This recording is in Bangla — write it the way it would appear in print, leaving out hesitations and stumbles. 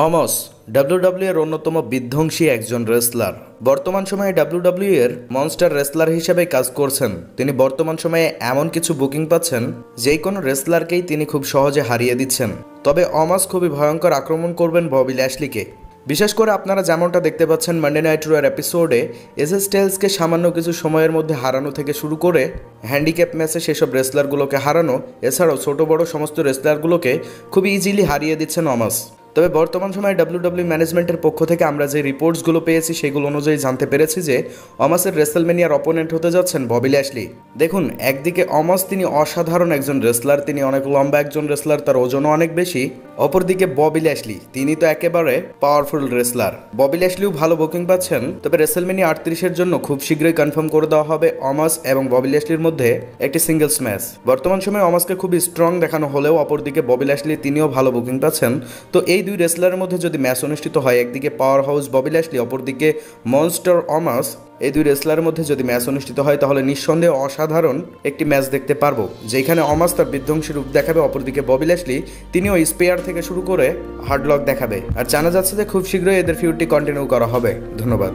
অমস ডাব্লিউডাব্লিউ এর অন্যতম বিধ্বংসী একজন রেসলার। বর্তমান সময়ে ডাব্লিউডাব্লিউ এর মনস্টার রেসলার হিসেবে কাজ করছেন। তিনি বর্তমান সময়ে এমন কিছু বুকিং পাচ্ছেন যে কোনো রেসলারকেই তিনি খুব সহজে হারিয়ে দিচ্ছেন। তবে অমস খুবই ভয়ঙ্কর আক্রমণ করবেন ববি ল্যাশলিকে। বিশেষ করে আপনারা যেমনটা দেখতে পাচ্ছেন মানডে নাইট রয়ের এপিসোডে এজে স্টাইলসকে সামান্য কিছু সময়ের মধ্যে হারানো থেকে শুরু করে হ্যান্ডিক্যাপ ম্যাচে সেসব রেসলারগুলোকে হারানো, এছাড়াও ছোট বড় সমস্ত রেসলারগুলোকে খুব ইজিলি হারিয়ে দিচ্ছেন অমস। তবে বর্তমান সময়ে ডাব্লিউডাব্লিউ ম্যানেজমেন্টের পক্ষ থেকে আমরা যে রিপোর্টসগুলো পেয়েছি সেগুলো অনুযায়ী জানতে পেরেছি যে অমাসের রেসলম্যানিয়ার অপোনেন্ট হতে যাচ্ছেন ববি ল্যাশলি। দেখুন, একদিকে অমাস তিনি অসাধারণ একজন রেসলার, তিনি অনেক লম্বা একজন রেসলার, তার ওজনও অনেক বেশি। অপরদিকে ববি ল্যাশলি তিনি তো একেবারে পাওয়ারফুল রেসলার। ববি ল্যাশলিও ভালো বুকিং পাচ্ছেন। তবে রেসলম্যানিয়া 38-এর জন্য খুব শীঘ্রই কনফার্ম করে দেওয়া হবে অমাস এবং ববি ল্যাশলির মধ্যে একটি সিঙ্গেলস ম্যাচ। বর্তমান সময়ে অমাসকে খুবই স্ট্রং দেখানো হলেও অপরদিকে ববি ল্যাশলি তিনিও ভালো বুকিং পাচ্ছেন। তো এই দুই রেসলারের মধ্যে যদি ম্যাচ অনুষ্ঠিত হয়, একদিকে পাওয়ার হাউস ববি ল্যাশলি, অপরদিকে মনস্টার অমাস, এই দুই রেসলারের মধ্যে যদি ম্যাচ অনুষ্ঠিত হয় তাহলে নিঃসন্দেহে অসাধারণ একটি ম্যাচ দেখতে পারবো, যেখানে অমাস তার বিধ্বংসী রূপ দেখাবে, অপরদিকে ববি ল্যাশলি তিনিও স্পেয়ার থেকে শুরু করে হার্ডলক দেখাবে। আর জানা যাচ্ছে যে খুব শীঘ্রই এদের ফিউডটি কন্টিনিউ করা হবে। ধন্যবাদ।